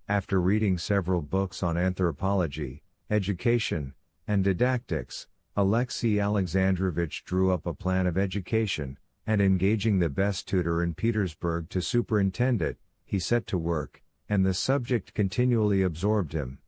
After reading several books on anthropology, education, and didactics, Alexey Alexandrovich drew up a plan of education, and engaging the best tutor in Petersburg to superintend it, he set to work, and the subject continually absorbed him.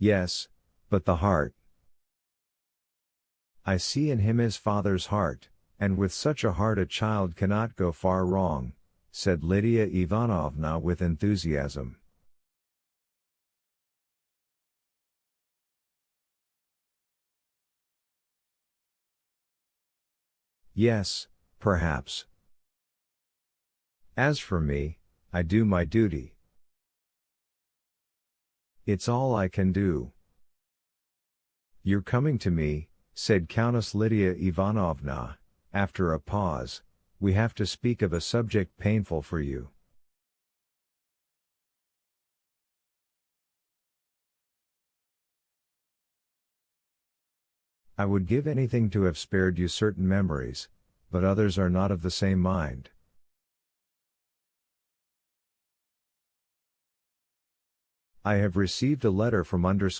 Yes, but the heart. I see in him his father's heart, and with such a heart a child cannot go far wrong, said Lydia Ivanovna with enthusiasm. Yes, perhaps. As for me, I do my duty. It's all I can do. You're coming to me, said Countess Lydia Ivanovna, after a pause. We have to speak of a subject painful for you. I would give anything to have spared you certain memories, but others are not of the same mind. I have received a letter from her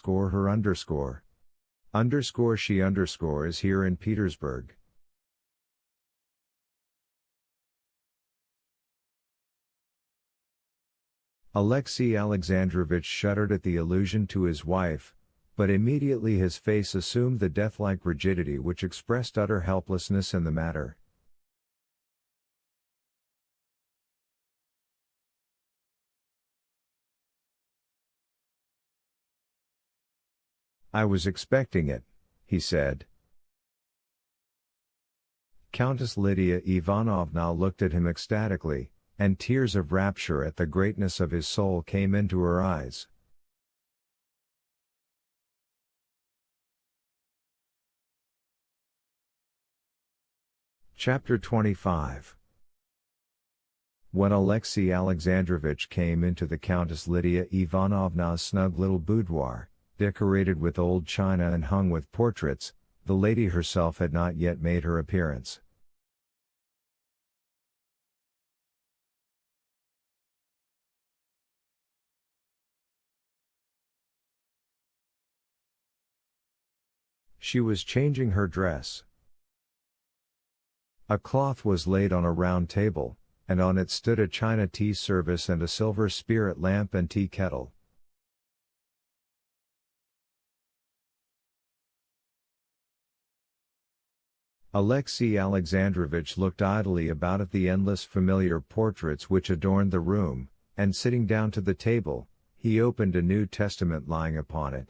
she is here in Petersburg. Alexey Alexandrovich shuddered at the allusion to his wife, but immediately his face assumed the death-like rigidity which expressed utter helplessness in the matter. I was expecting it, he said. Countess Lydia Ivanovna looked at him ecstatically, and tears of rapture at the greatness of his soul came into her eyes. Chapter 25. When Alexey Alexandrovich came into the Countess Lydia Ivanovna's snug little boudoir, decorated with old china and hung with portraits, the lady herself had not yet made her appearance. She was changing her dress. A cloth was laid on a round table, and on it stood a china tea service and a silver spirit lamp and tea kettle. Alexey Alexandrovich looked idly about at the endless familiar portraits which adorned the room, and sitting down to the table, he opened a New Testament lying upon it.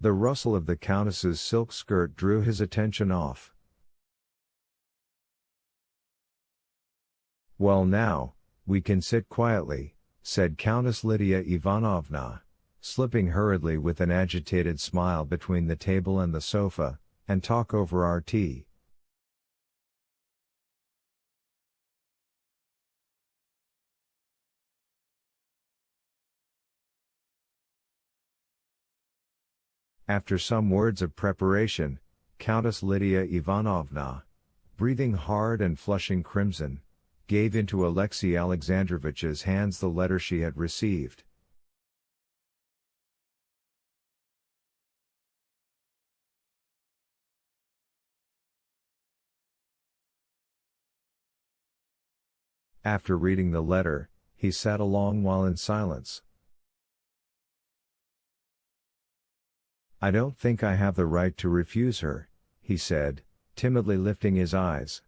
The rustle of the Countess's silk skirt drew his attention off. Well now, we can sit quietly, said Countess Lydia Ivanovna, slipping hurriedly with an agitated smile between the table and the sofa, and talk over our tea. After some words of preparation, Countess Lydia Ivanovna, breathing hard and flushing crimson, gave into Alexey Alexandrovich's hands the letter she had received. After reading the letter, he sat a long while in silence. I don't think I have the right to refuse her, he said, timidly lifting his eyes.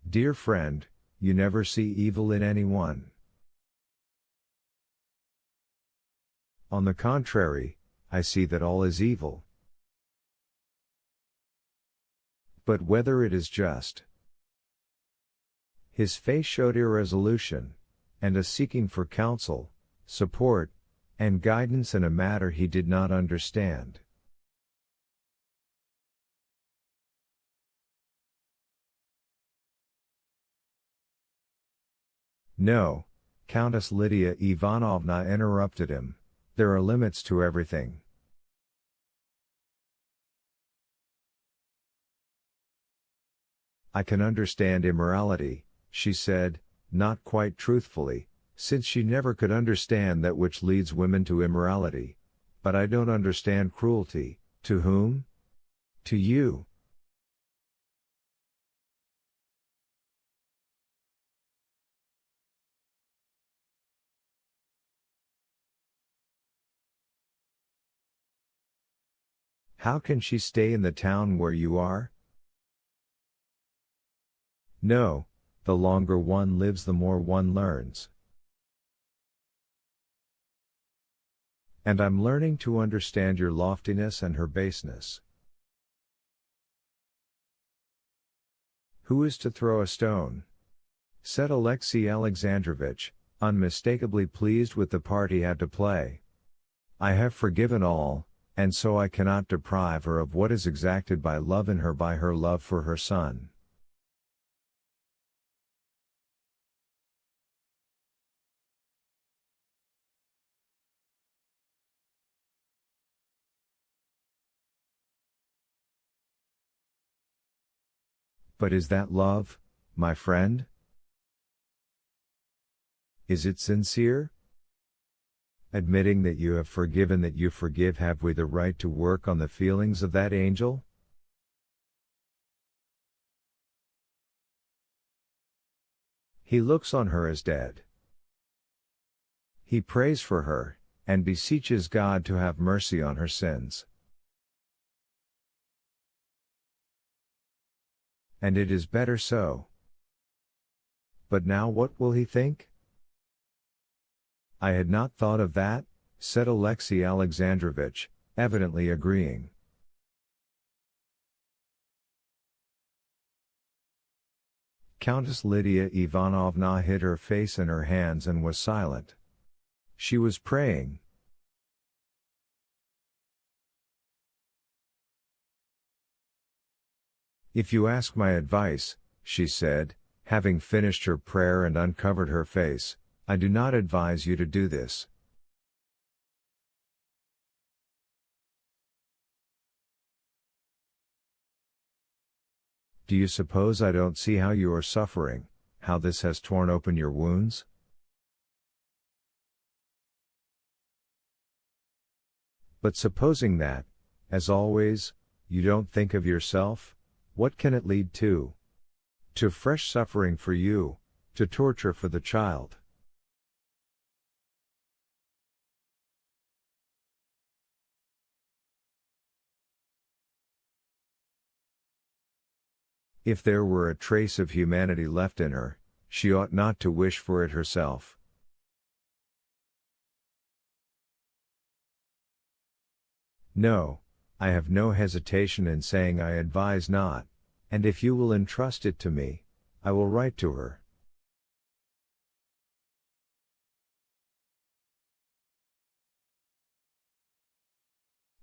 Dear friend, you never see evil in anyone. On the contrary, I see that all is evil. But whether it is just. His face showed irresolution, and a seeking for counsel, support, and guidance in a matter he did not understand. No, Countess Lydia Ivanovna interrupted him, there are limits to everything. I can understand immorality, she said, not quite truthfully, since she never could understand that which leads women to immorality. But I don't understand cruelty. To whom? To you. How can she stay in the town where you are? No, the longer one lives the more one learns. And I'm learning to understand your loftiness and her baseness. Who is to throw a stone? Said Alexey Alexandrovitch, unmistakably pleased with the part he had to play. I have forgiven all, and so I cannot deprive her of what is exacted by love in her by her love for her son. But is that love, my friend? Is it sincere? Admitting that you have forgiven, that you forgive, have we the right to work on the feelings of that angel? He looks on her as dead. He prays for her, and beseeches God to have mercy on her sins. And it is better so. But now what will he think? I had not thought of that, said Alexey Alexandrovitch, evidently agreeing. Countess Lydia Ivanovna hid her face in her hands and was silent. She was praying. If you ask my advice, she said, having finished her prayer and uncovered her face, I do not advise you to do this. Do you suppose I don't see how you are suffering, how this has torn open your wounds? But supposing that, as always, you don't think of yourself, what can it lead to? To fresh suffering for you, to torture for the child. If there were a trace of humanity left in her, she ought not to wish for it herself. No, I have no hesitation in saying I advise not, and if you will entrust it to me, I will write to her.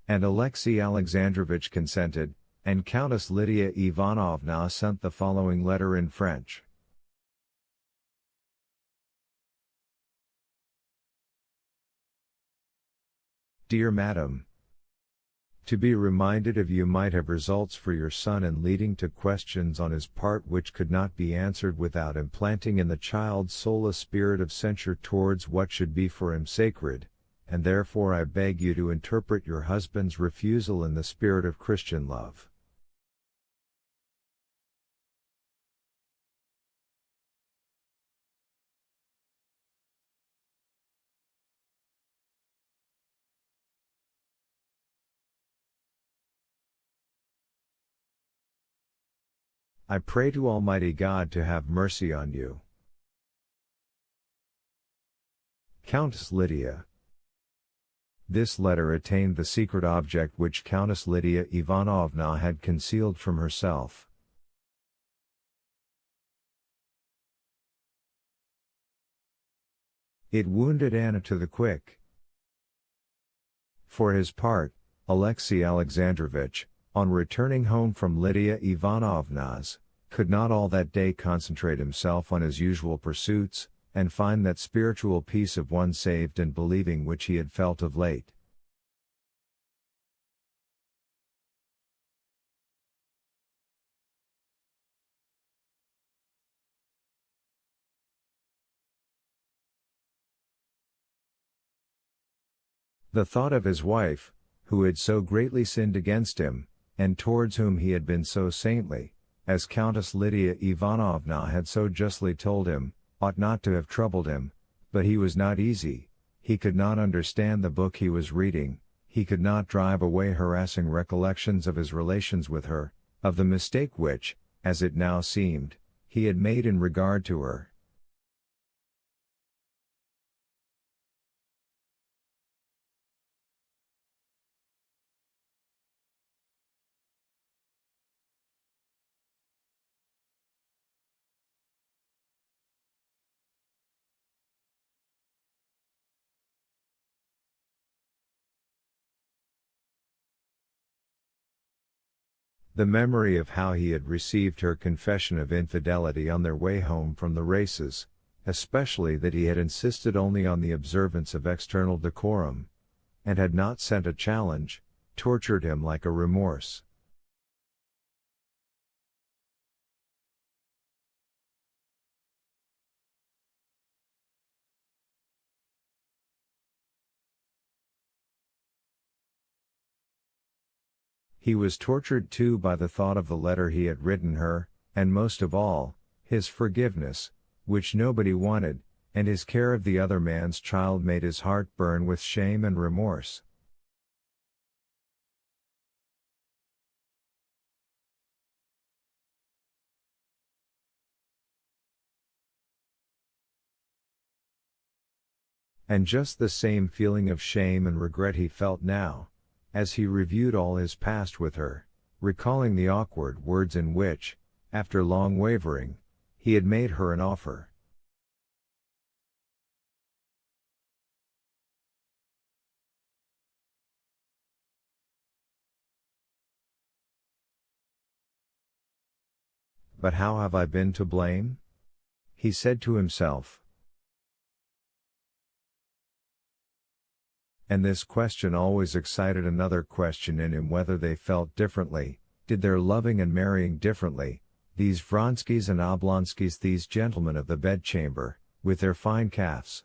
And Alexey Alexandrovitch consented, and Countess Lydia Ivanovna sent the following letter in French. Dear Madam, to be reminded of you might have results for your son in leading to questions on his part which could not be answered without implanting in the child's soul a spirit of censure towards what should be for him sacred, and therefore I beg you to interpret your husband's refusal in the spirit of Christian love. I pray to Almighty God to have mercy on you. Countess Lydia. This letter attained the secret object which Countess Lydia Ivanovna had concealed from herself. It wounded Anna to the quick. For his part, Alexey Alexandrovitch, on returning home from Lydia Ivanovna's, could not all that day concentrate himself on his usual pursuits, and find that spiritual peace of one saved and believing which he had felt of late. The thought of his wife, who had so greatly sinned against him, and towards whom he had been so saintly, as Countess Lydia Ivanovna had so justly told him, ought not to have troubled him, but he was not easy, he could not understand the book he was reading, he could not drive away harassing recollections of his relations with her, of the mistake which, as it now seemed, he had made in regard to her. The memory of how he had received her confession of infidelity on their way home from the races, especially that he had insisted only on the observance of external decorum, and had not sent a challenge, tortured him like a remorse. He was tortured too by the thought of the letter he had written her, and most of all, his forgiveness, which nobody wanted, and his care of the other man's child made his heart burn with shame and remorse. And just the same feeling of shame and regret he felt now, as he reviewed all his past with her, recalling the awkward words in which, after long wavering, he had made her an offer. But how have I been to blame? He said to himself. And this question always excited another question in him, whether they felt differently, did their loving and marrying differently, these Vronskys and Oblonskys, these gentlemen of the bedchamber, with their fine calves.